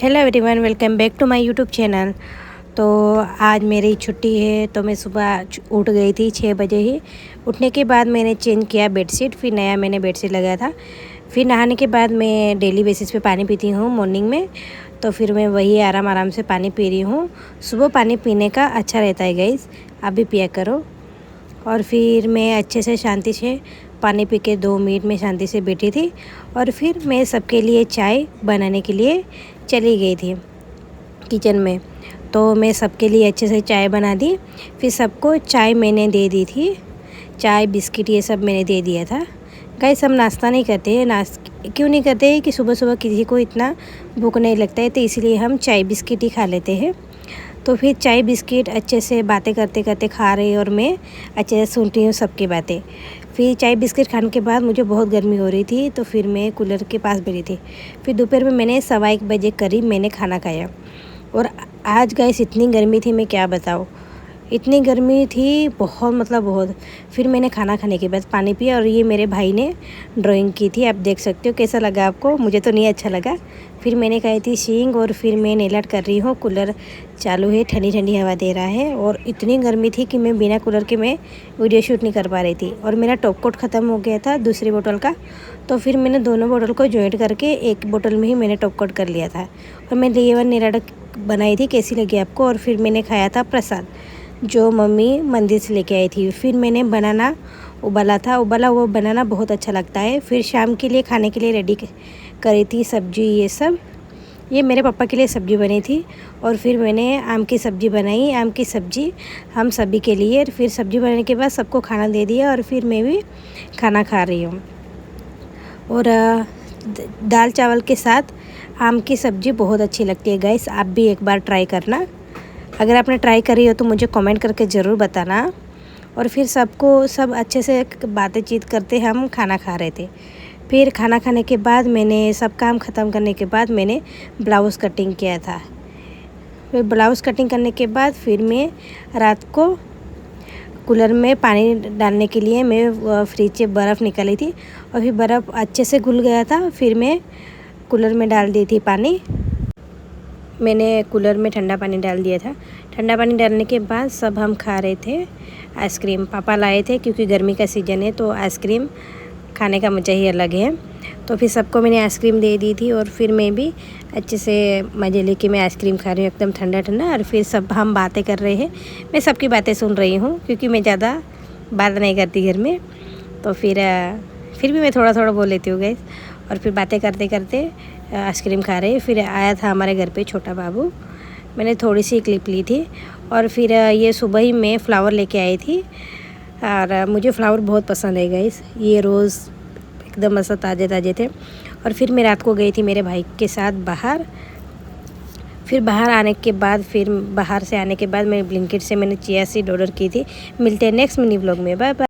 Hello everyone, welcome back to my YouTube channel. तो आज मेरी छुट्टी है, तो मैं सुबह उठ गई थी 6 बजे ही। उठने के बाद मैंने चेंज किया बेडशीट, फिर नया मैंने बेडशीट लगाया था। फिर नहाने के बाद मैं डेली बेसिस पे पानी पीती हूँ मॉर्निंग में, तो फिर मैं वही आराम आराम से पानी पी रही हूँ। सुबह पानी पीने का अच्छा रहता है गाइस, आप भी पिया करो। और फिर मैं अच्छे से शांति से पानी पी के 2 मिनट में शांति से बैठी थी। और फिर मैं सबके लिए चाय बनाने के लिए चली गई थी किचन में। तो मैं सबके लिए अच्छे से चाय बना दी। फिर सबको चाय मैंने दे दी थी, चाय बिस्किट ये सब मैंने दे दिया था। गाइस, हम नाश्ता नहीं करते हैं, क्यों नहीं करते हैं कि सुबह सुबह किसी को इतना भूख नहीं लगता है, तो इसलिए हम चाय बिस्किट ही खा लेते हैं। तो फिर चाय बिस्किट अच्छे से बातें करते करते खा रही, और मैं अच्छे से सुन रही हूँ सबकी बातें। फिर चाय बिस्किट खाने के बाद मुझे बहुत गर्मी हो रही थी, तो फिर मैं कूलर के पास बैठी थी। फिर दोपहर में मैंने 1:15 बजे करीब मैंने खाना खाया। और आज गैस इतनी गर्मी थी, मैं क्या बताऊँ, इतनी गर्मी थी बहुत, मतलब बहुत। फिर मैंने खाना खाने के बाद पानी पिया, और ये मेरे भाई ने ड्राइंग की थी, आप देख सकते हो। कैसा लगा आपको? मुझे तो नहीं अच्छा लगा। फिर मैंने खाई थी सींग, और फिर मैं नेल आर्ट कर रही हूँ। कूलर चालू है, ठंडी ठंडी हवा दे रहा है, और इतनी गर्मी थी कि मैं बिना कूलर के मैं वीडियो शूट नहीं कर पा रही थी। और मेरा टॉप कोट ख़त्म हो गया था दूसरी बोतल का, तो फिर मैंने दोनों बोतल को जॉइंट करके एक बोतल में ही मैंने टॉप कोट कर लिया था। और मैं लेवन नेल आर्ट बनाई थी, कैसी लगी आपको? और फिर मैंने खाया था प्रसाद, जो मम्मी मंदिर से लेके आई थी। फिर मैंने बनाना उबाला था, उबाला हुआ बनाना बहुत अच्छा लगता है। फिर शाम के लिए खाने के लिए रेडी करी थी सब्जी, ये सब। ये मेरे पापा के लिए सब्ज़ी बनी थी। और फिर मैंने आम की सब्ज़ी बनाई, आम की सब्ज़ी हम सभी के लिए। फिर सब्ज़ी बनाने के बाद सबको खाना दे दिया, और फिर मैं भी खाना खा रही हूँ। और दाल चावल के साथ आम की सब्ज़ी बहुत अच्छी लगती है गाइस, आप भी एक बार ट्राई करना। अगर आपने ट्राई करी हो तो मुझे कमेंट करके ज़रूर बताना। और फिर सब अच्छे से बातचीत करते हम खाना खा रहे थे। फिर खाना खाने के बाद मैंने सब काम ख़त्म करने के बाद मैंने ब्लाउज़ कटिंग किया था। फिर ब्लाउज़ कटिंग करने के बाद फिर मैं रात को कूलर में पानी डालने के लिए मैं फ्रिज से बर्फ़ निकाली थी, और फिर बर्फ़ अच्छे से घुल गया था। फिर मैं कूलर में डाल दी थी पानी। मैंने कूलर में ठंडा पानी डाल दिया था। ठंडा पानी डालने के बाद सब हम खा रहे थे आइसक्रीम। पापा लाए थे, क्योंकि गर्मी का सीज़न है तो आइसक्रीम खाने का मज़ा ही अलग है। तो फिर सबको मैंने आइसक्रीम दे दी थी, और फिर मैं भी अच्छे से मज़े लेके मैं आइसक्रीम खा रही हूँ एकदम ठंडा ठंडा। और फिर सब हम बातें कर रहे हैं, मैं सबकी बातें सुन रही हूँ, क्योंकि मैं ज़्यादा बात नहीं करती घर में। तो फिर भी मैं थोड़ा थोड़ा बोल लेती हूँ गैस। और फिर बातें करते करते आइसक्रीम खा रहे। फिर आया था हमारे घर पे छोटा बाबू, मैंने थोड़ी सी क्लिप ली थी। और फिर ये सुबह ही मैं फ्लावर लेके आई थी, और मुझे फ्लावर बहुत पसंद है गाइस। ये रोज़ एकदम मस्त ताज़े ताज़े थे। और फिर मैं रात को गई थी मेरे भाई के साथ बाहर। फिर बाहर से आने के बाद मैं ब्लिंकिट से मैंने चिया सीड ऑर्डर की थी। मिलते हैं नेक्स्ट मिनी ब्लॉग में, बाय बाय।